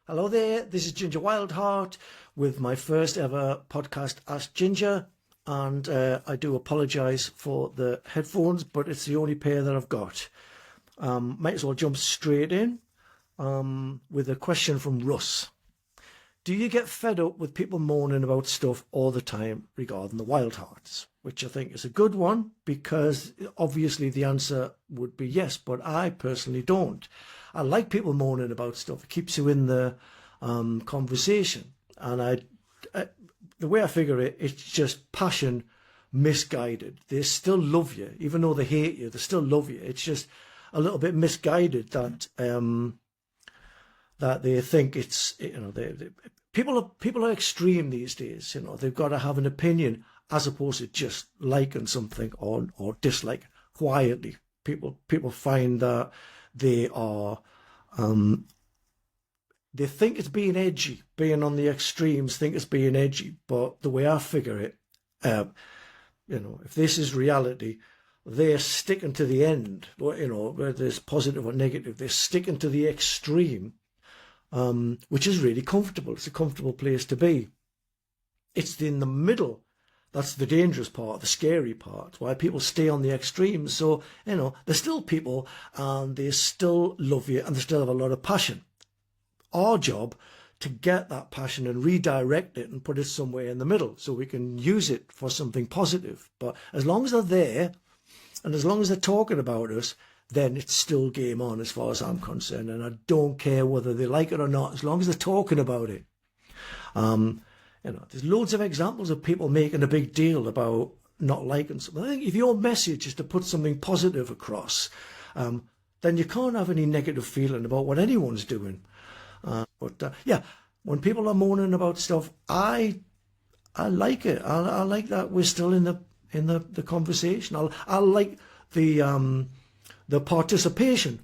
Hello there, this is Ginger Wildheart with my first ever podcast, Ask Ginger, and I do apologise for the headphones, but it's the only pair that I've got. Might as well jump straight in with a question from Russ. Do you get fed up with people moaning about stuff all the time regarding the Wildhearts? Which I think is a good one, because obviously the answer would be yes, but I personally don't. I like people moaning about stuff. It keeps you in the conversation. And the way I figure it, it's just passion misguided. They still love you. Even though they hate you, they still love you. It's just a little bit misguided that that they think it's, you know, people are extreme these days. You know, they've got to have an opinion as opposed to just liking something or disliking quietly. People find that they are they think it's being edgy, being on the extremes, think it's being edgy. But the way I figure it, you know, if this is reality, they're sticking to the end. You know, whether it's positive or negative, they're sticking to the extreme, which is really comfortable. It's a comfortable place to be. It's in the middle. That's the dangerous part, the scary part, why people stay on the extremes. So, you know, they're still people and they still love you and they still have a lot of passion. Our job to get that passion and redirect it and put it somewhere in the middle so we can use it for something positive. But as long as they're there and as long as they're talking about us, then it's still game on as far as I'm concerned. And I don't care whether they like it or not, as long as they're talking about it. You know, there's loads of examples of people making a big deal about not liking something. I think if your message is to put something positive across, then you can't have any negative feeling about what anyone's doing. Yeah, when people are moaning about stuff, I like it. I like that we're still in the conversation. I like the participation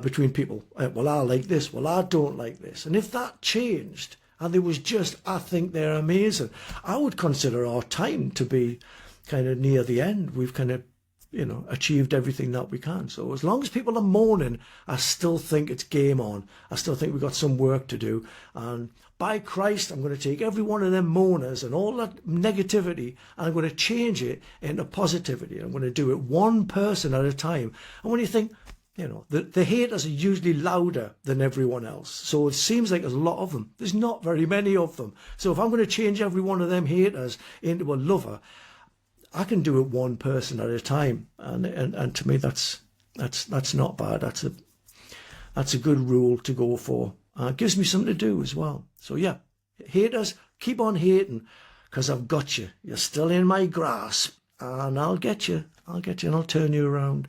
between people. Well, I like this. Well, I don't like this. And if that changed, and there was just, I think they're amazing, I would consider our time to be kind of near the end. We've kind of, you know, achieved everything that we can. So as long as people are moaning, I still think it's game on. I still think we've got some work to do. And by Christ, I'm going to take every one of them moaners and all that negativity, and I'm going to change it into positivity. I'm going to do it one person at a time. And when you think, you know, the haters are usually louder than everyone else. So it seems like there's a lot of them. There's not very many of them. So if I'm going to change every one of them haters into a lover, I can do it one person at a time. And to me, that's not bad. That's a good rule to go for. It gives me something to do as well. So yeah, haters, keep on hating, because I've got you. You're still in my grasp, and I'll get you. And I'll turn you around.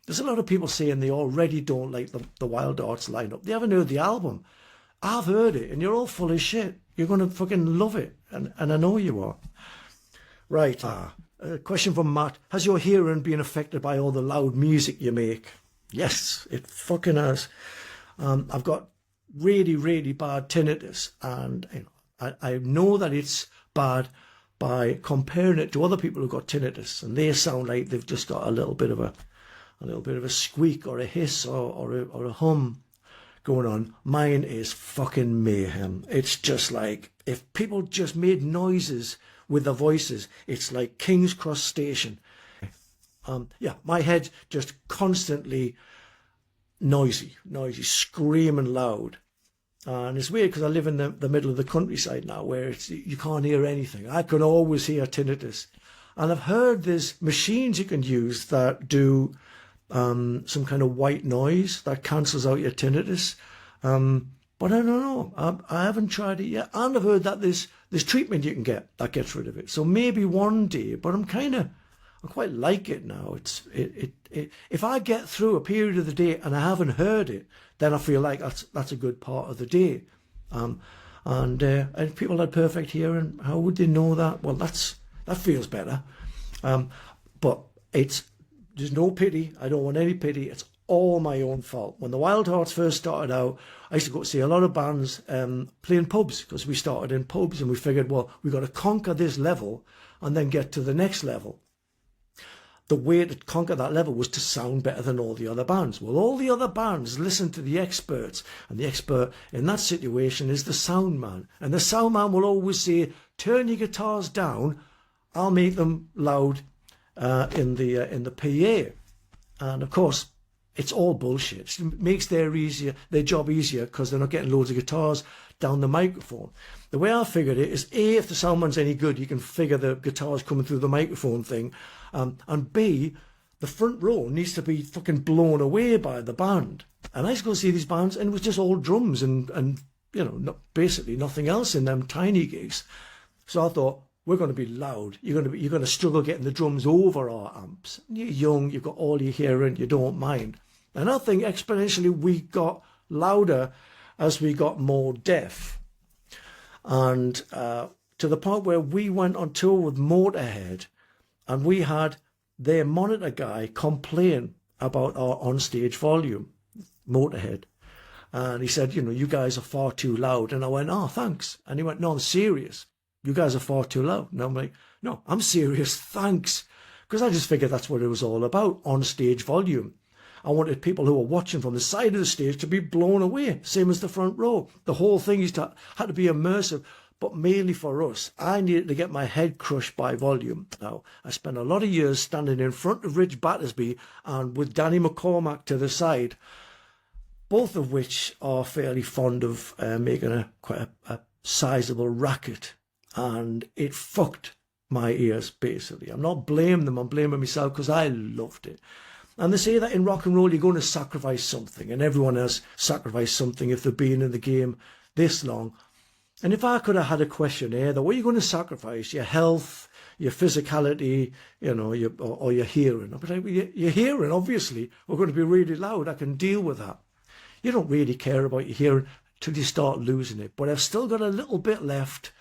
There's a lot of people saying they already don't like the Wildhearts lineup. They haven't heard the album. I've heard it, and you're all full of shit. You're going to fucking love it, and I know you are. Right. A question from Matt. Has your hearing been affected by all the loud music you make? Yes, it fucking has. I've got really, really bad tinnitus, and you know, I know that it's bad by comparing it to other people who've got tinnitus, and they sound like they've just got a little bit of a squeak or a hiss or a hum going on. Mine is fucking mayhem. It's just like if people just made noises with their voices, it's like King's Cross Station. Yeah, my head just constantly noisy, screaming loud. And it's weird because I live in the middle of the countryside now, where you can't hear anything. I can always hear tinnitus. And I've heard there's machines you can use that do some kind of white noise that cancels out your tinnitus. But I don't know. I haven't tried it yet. And I've heard that there's treatment you can get that gets rid of it. So maybe one day. But I quite like it now. If I get through a period of the day and I haven't heard it, then I feel like that's a good part of the day. And if people had perfect hearing, how would they know that? Well, that feels better. But there's no pity. I don't want any pity. It's all my own fault. When the Wildhearts first started out, I used to go see a lot of bands playing pubs, because we started in pubs and we figured, well, we've got to conquer this level and then get to the next level. The way to conquer that level was to sound better than all the other bands. Well, all the other bands listen to the experts, and the expert in that situation is the sound man. And the sound man will always say, turn your guitars down, I'll make them loud in the PA. And of course, it's all bullshit. It makes their job easier because they're not getting loads of guitars down the microphone. The way I figured it is, A, if the sound man's any good, you can figure the guitars coming through the microphone thing. And B, the front row needs to be fucking blown away by the band. And I used to go see these bands, and it was just all drums and basically nothing else in them tiny gigs. So I thought, we're going to be loud. You're going to struggle getting the drums over our amps. You're young, you've got all your hearing, you don't mind. And I think exponentially we got louder as we got more deaf. And to the point where we went on tour with Motorhead, and we had their monitor guy complain about our onstage volume, Motorhead. And he said, you guys are far too loud. And I went, oh, thanks. And he went, no, I'm serious. You guys are far too loud. And I'm like, no, I'm serious, thanks. Because I just figured that's what it was all about, on-stage volume. I wanted people who were watching from the side of the stage to be blown away, same as the front row. The whole thing had to be immersive, but mainly for us. I needed to get my head crushed by volume. Now, I spent a lot of years standing in front of Rich Battersby and with Danny McCormack to the side, both of which are fairly fond of making quite a sizable racket. And it fucked my ears, basically. I'm not blaming them, I'm blaming myself, because I loved it. And they say that in rock and roll, you're going to sacrifice something, and everyone has sacrificed something if they've been in the game this long. And if I could have had a questionnaire, what are you going to sacrifice? Your health, your physicality, or your hearing? I'd be like, your hearing, obviously, we're going to be really loud. I can deal with that. You don't really care about your hearing till you start losing it. But I've still got a little bit left.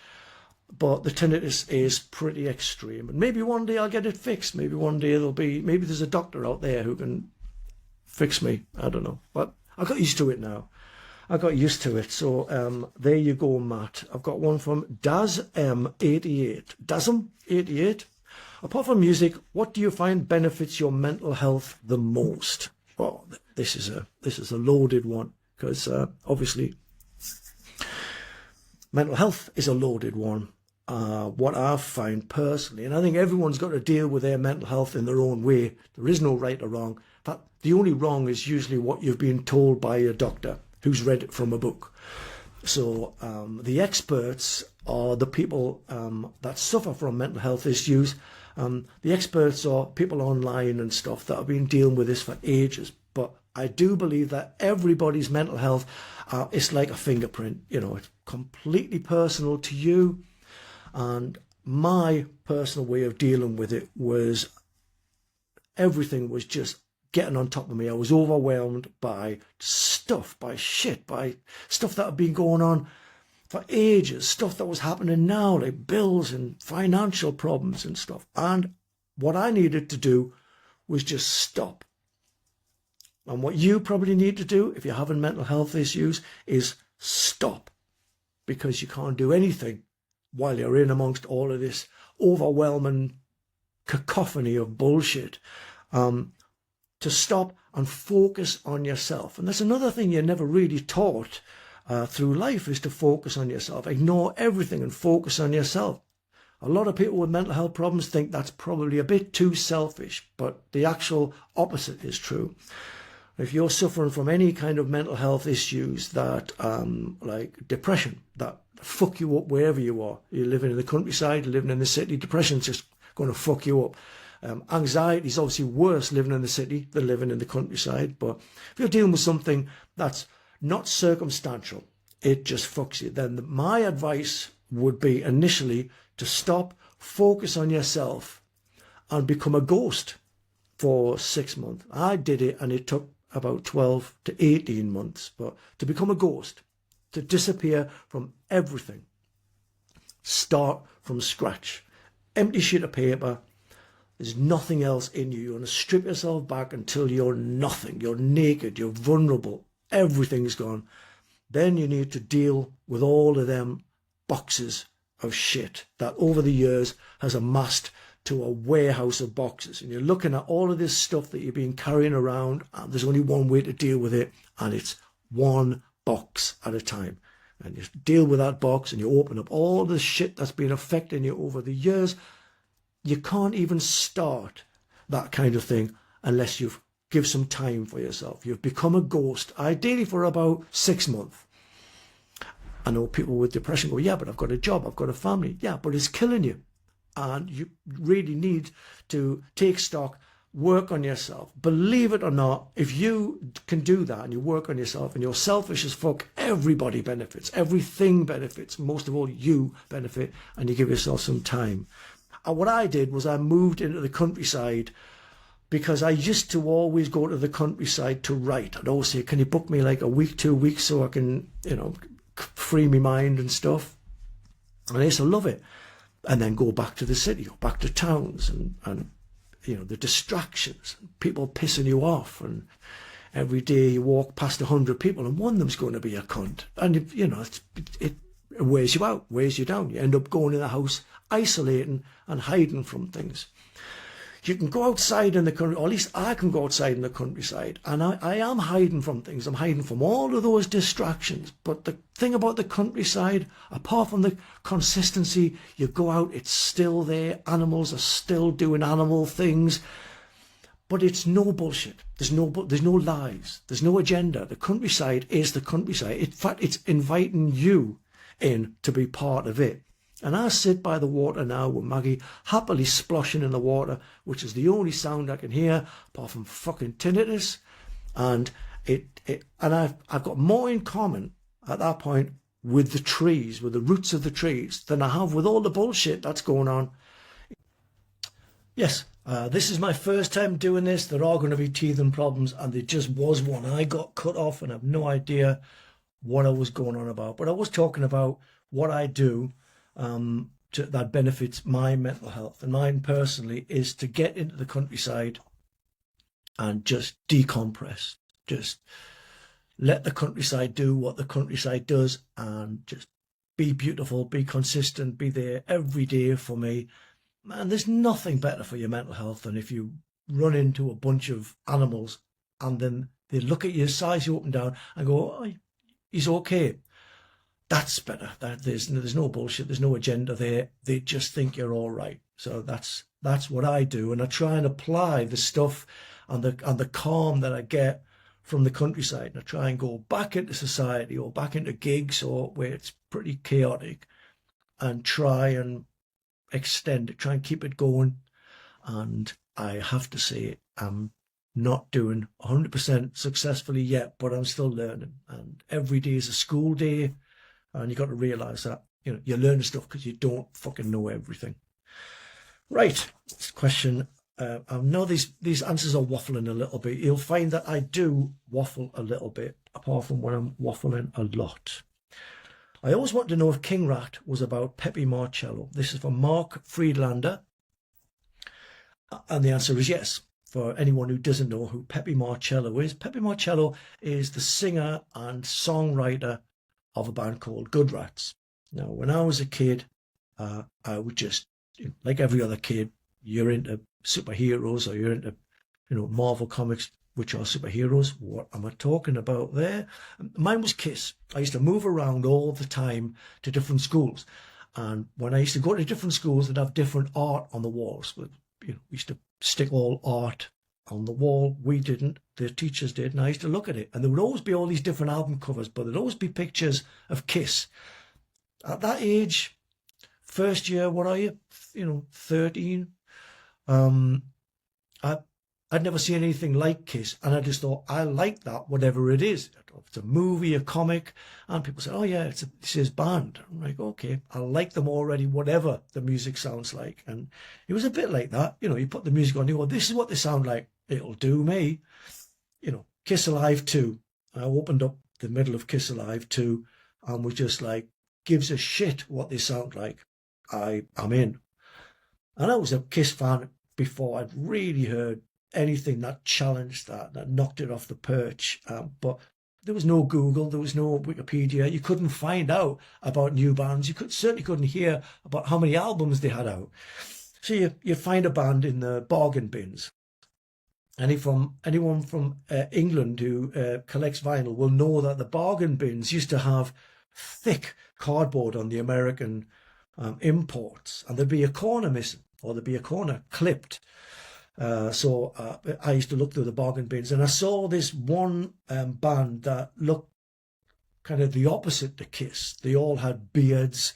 But the tinnitus is pretty extreme. And maybe one day I'll get it fixed. Maybe one day maybe there's a doctor out there who can fix me. I don't know. But I got used to it now. I got used to it. So there you go, Matt. I've got one from DazM88. DazM88. Apart from music, what do you find benefits your mental health the most? Well, this is a loaded one, because obviously mental health is a loaded one. What I find personally, and I think everyone's got to deal with their mental health in their own way. There is no right or wrong. In fact, the only wrong is usually what you've been told by a doctor who's read it from a book. So the experts are the people that suffer from mental health issues. The experts are people online and stuff that have been dealing with this for ages. But I do believe that everybody's mental health is like a fingerprint. It's completely personal to you. And my personal way of dealing with it was everything was just getting on top of me. I was overwhelmed by stuff, by stuff that had been going on for ages, stuff that was happening now, like bills and financial problems and stuff. And what I needed to do was just stop. And what you probably need to do if you're having mental health issues is stop, because you can't do anything while you're in amongst all of this overwhelming cacophony of bullshit. To stop and focus on yourself. And that's another thing you're never really taught through life, is to focus on yourself. Ignore everything and focus on yourself. A lot of people with mental health problems think that's probably a bit too selfish, but the actual opposite is true. If you're suffering from any kind of mental health issues that, like depression, that fuck you up wherever you are. You're living in the countryside, living in the city, depression's just going to fuck you up. Anxiety is obviously worse living in the city than living in the countryside. But if you're dealing with something that's not circumstantial, it just fucks you, then my advice would be initially to stop, focus on yourself, and become a ghost for 6 months. I did it, and it took about 12 to 18 months. But to become a ghost, to disappear from everything, start from scratch. Empty sheet of paper, There's nothing else in you. You want to strip yourself back until you're nothing. You're naked, you're vulnerable, everything's gone. Then you need to deal with all of them boxes of shit that over the years has amassed to a warehouse of boxes. And you're looking at all of this stuff that you've been carrying around, and there's only one way to deal with it, and it's one box at a time. And you deal with that box and you open up all the shit that's been affecting you over the years. You can't even start that kind of thing unless you've give some time for yourself. You've become a ghost, ideally for about 6 months. I know people with depression go, yeah, but I've got a job, I've got a family. Yeah, but it's killing you. And you really need to take stock, work on yourself. Believe it or not, if you can do that and you work on yourself and you're selfish as fuck, everybody benefits. Everything benefits. Most of all, you benefit, and you give yourself some time. And what I did was I moved into the countryside, because I used to always go to the countryside to write. I'd always say, can you book me like a week, 2 weeks, so I can, free my mind and stuff. And I used to love it. And then go back to the city or back to towns and the distractions, people pissing you off. And every day you walk past 100 people and one of them's going to be a cunt. And, it wears you out, wears you down. You end up going in the house, isolating and hiding from things. You can go outside in the country, or at least I can go outside in the countryside, and I am hiding from things. I'm hiding from all of those distractions. But the thing about the countryside, apart from the consistency, you go out, it's still there. Animals are still doing animal things. But it's no bullshit. There's no lies. There's no agenda. The countryside is the countryside. In fact, it's inviting you in to be part of it. And I sit by the water now with Maggie, happily sploshing in the water, which is the only sound I can hear, apart from fucking tinnitus. And I've got more in common at that point with the trees, with the roots of the trees, than I have with all the bullshit that's going on. Yes, this is my first time doing this. There are going to be teething problems, and there just was one. I got cut off and I have no idea what I was going on about. But I was talking about what I do that benefits my mental health, and mine personally is to get into the countryside and just decompress, just let the countryside do what the countryside does, and just be beautiful, be consistent, be there every day for me. Man, there's nothing better for your mental health than if you run into a bunch of animals and then they look at you, size you up and down and go, oh, he's okay. That's better. There's no bullshit. There's no agenda there. They just think you're all right. So that's what I do, and I try and apply the stuff and the calm that I get from the countryside. And I try and go back into society or back into gigs or where it's pretty chaotic, and try and extend it, try and keep it going. And I have to say, I'm not doing 100% successfully yet, but I'm still learning. And every day is a school day. And you got to realise that, you're learning stuff because you don't fucking know everything. Right, this question. I know these answers are waffling a little bit. You'll find that I do waffle a little bit, apart from when I'm waffling a lot. I always want to know if King Rat was about Pepe Marcello. This is from Mark Friedlander. And the answer is yes. For anyone who doesn't know who Pepe Marcello is, Pepe Marcello is the singer and songwriter of a band called Good Rats. Now, when I was a kid, I would just, like every other kid, you're into superheroes, or you're into, Marvel comics, which are superheroes. What am I talking about there? Mine was Kiss. I used to move around all the time to different schools. And when I used to go to different schools, they'd have different art on the walls. But, we used to stick all art on the wall. We didn't, the teachers did, and I used to look at it, and there would always be all these different album covers, but there'd always be pictures of Kiss. At that age, first year, what are you, 13, I'd never seen anything like Kiss, and I just thought, I like that, whatever it is. If it's a movie, a comic, and people say, oh yeah, it's his band. I'm like, okay, I like them already, whatever the music sounds like. And it was a bit like that. You put the music on, you go, this is what they sound like. It'll do me. Kiss Alive 2. I opened up the middle of Kiss Alive 2 and was just like, gives a shit what they sound like. I'm in. And I was a Kiss fan before I'd really heard anything that challenged that knocked it off the perch. But there was no Google, there was no Wikipedia. You couldn't find out about new bands. You certainly couldn't hear about how many albums they had out. So you find a band in the bargain bins. Anyone from England who collects vinyl will know that the bargain bins used to have thick cardboard on the American imports, and there'd be a corner missing, or there'd be a corner clipped. So I used to look through the bargain bins, and I saw this one band that looked kind of the opposite to Kiss. They all had beards.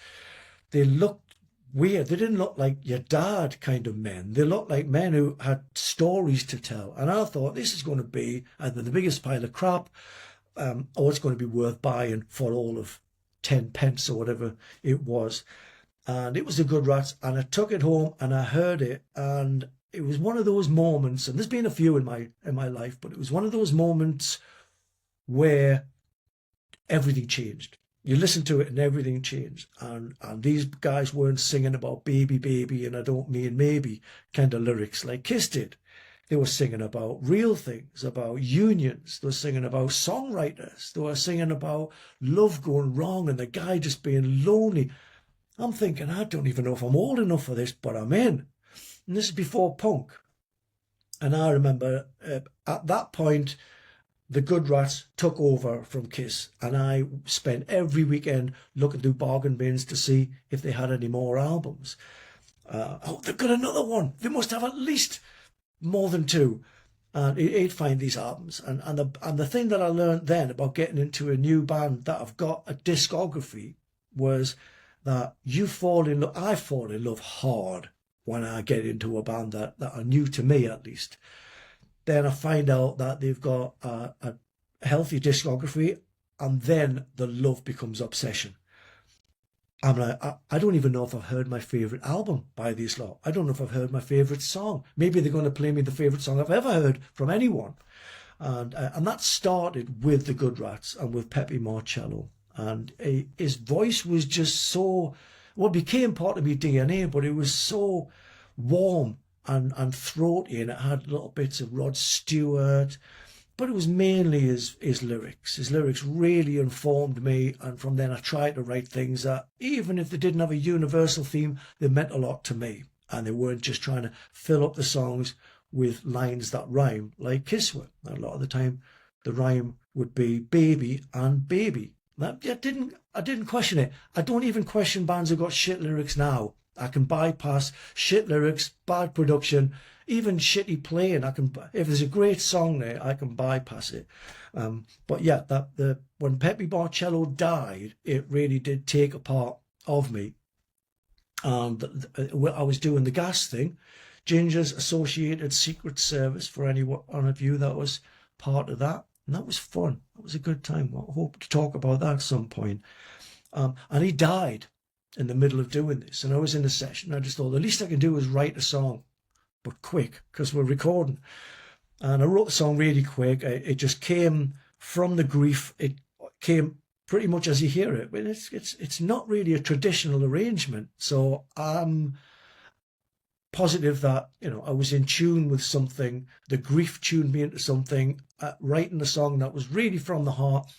They looked weird. They didn't look like your dad kind of men. They looked like men who had stories to tell. And I thought, this is going to be either the biggest pile of crap, or it's going to be worth buying for all of 10 pence or whatever it was. And it was the Good Rats, and I took it home and I heard it, and it was one of those moments, and there's been a few in my life, but it was one of those moments where everything changed. You listen to it and everything changed. And these guys weren't singing about baby, baby, and I don't mean maybe kind of lyrics like Kiss did. They were singing about real things, about unions. They were singing about songwriters. They were singing about love going wrong and the guy just being lonely. I'm thinking, I don't even know if I'm old enough for this, but I'm in. And this is before punk. And I remember at that point, the Good Rats took over from Kiss, and I spent every weekend looking through bargain bins to see if they had any more albums. Oh, they've got another one. They must have at least more than two. And he'd find these albums. And the thing that I learned then about getting into a new band that have got a discography was that I fall in love hard when I get into a band that are new to me, at least. Then I find out that they've got a healthy discography, and then the love becomes obsession. I'm like, I don't even know if I've heard my favourite album by these lot. I don't know if I've heard my favourite song. Maybe they're going to play me the favourite song I've ever heard from anyone. And that started with the Good Rats and with Pepe Marcello. And his voice was just so, well, it became part of my DNA, but it was so warm and throaty, and it had little bits of Rod Stewart, but it was mainly his lyrics. His lyrics really informed me, and from then I tried to write things that, even if they didn't have a universal theme, they meant a lot to me, and they weren't just trying to fill up the songs with lines that rhyme like Kiss were. A lot of the time the rhyme would be baby and baby. I didn't question it. I don't even question bands who got shit lyrics now. I can bypass shit lyrics, bad production, even shitty playing. If there's a great song there, I can bypass it. But yeah, when Pepe Marcello died, it really did take a part of me. And I was doing the gas thing, Ginger's Associated Secret Service, for any one of you that was part of that. And that was fun. That was a good time. I hope to talk about that at some point. And he died in the middle of doing this, and I was in a session. I just thought the least I can do is write a song, but quick, because we're recording. And I wrote the song really quick. It just came from the grief. It came pretty much as you hear it, but it's not really a traditional arrangement. So I'm positive that I was in tune with something. The grief tuned me into something. Writing a song that was really from the heart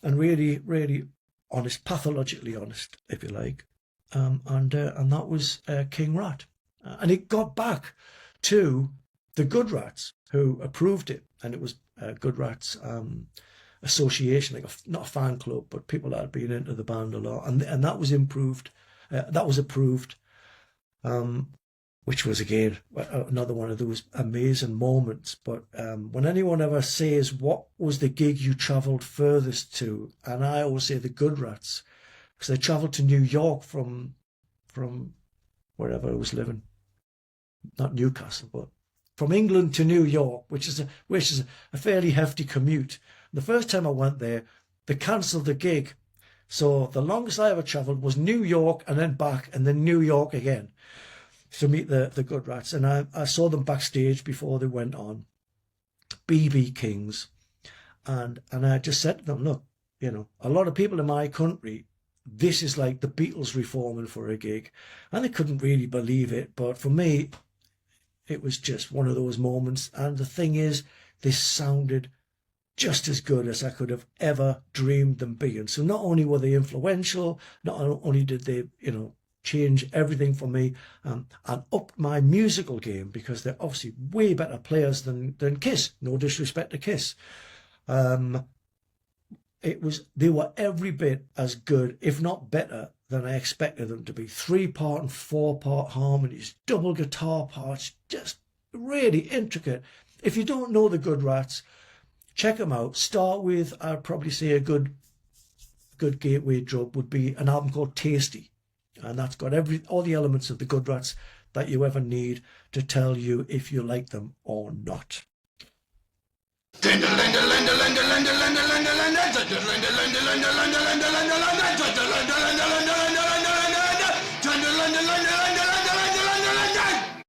and really, really honest, pathologically honest, if you like. And that was King Rat. And it got back to the Good Rats, who approved it. And it was Good Rats Association, like not a fan club, but people that had been into the band a lot. And that was improved. That was approved, which was, again, another one of those amazing moments. But when anyone ever says, what was the gig you travelled furthest to? And I always say the Good Rats, because they travelled to New York from wherever I was living. Not Newcastle, but from England to New York, which is a fairly hefty commute. The first time I went there, they cancelled the gig. So the longest I ever travelled was New York and then back, and then New York again, to meet the Good Rats. And I saw them backstage before they went on, BB Kings. And I just said to them, look, a lot of people in my country, this is like the Beatles reforming for a gig. And they couldn't really believe it. But for me, It was just one of those moments. And the thing is, this sounded just as good as I could have ever dreamed them being. So not only were they influential, not only did they, change everything for me, and upped my musical game, because they're obviously way better players than Kiss. No disrespect to Kiss. They were every bit as good, if not better, than I expected them to be. 3-part and 4-part harmonies, double guitar parts, just really intricate. If you don't know the Good Rats, check them out. Start with, I'd probably say a good gateway drug would be an album called Tasty. And that's got all the elements of the Good Rats that you ever need to tell you if you like them or not.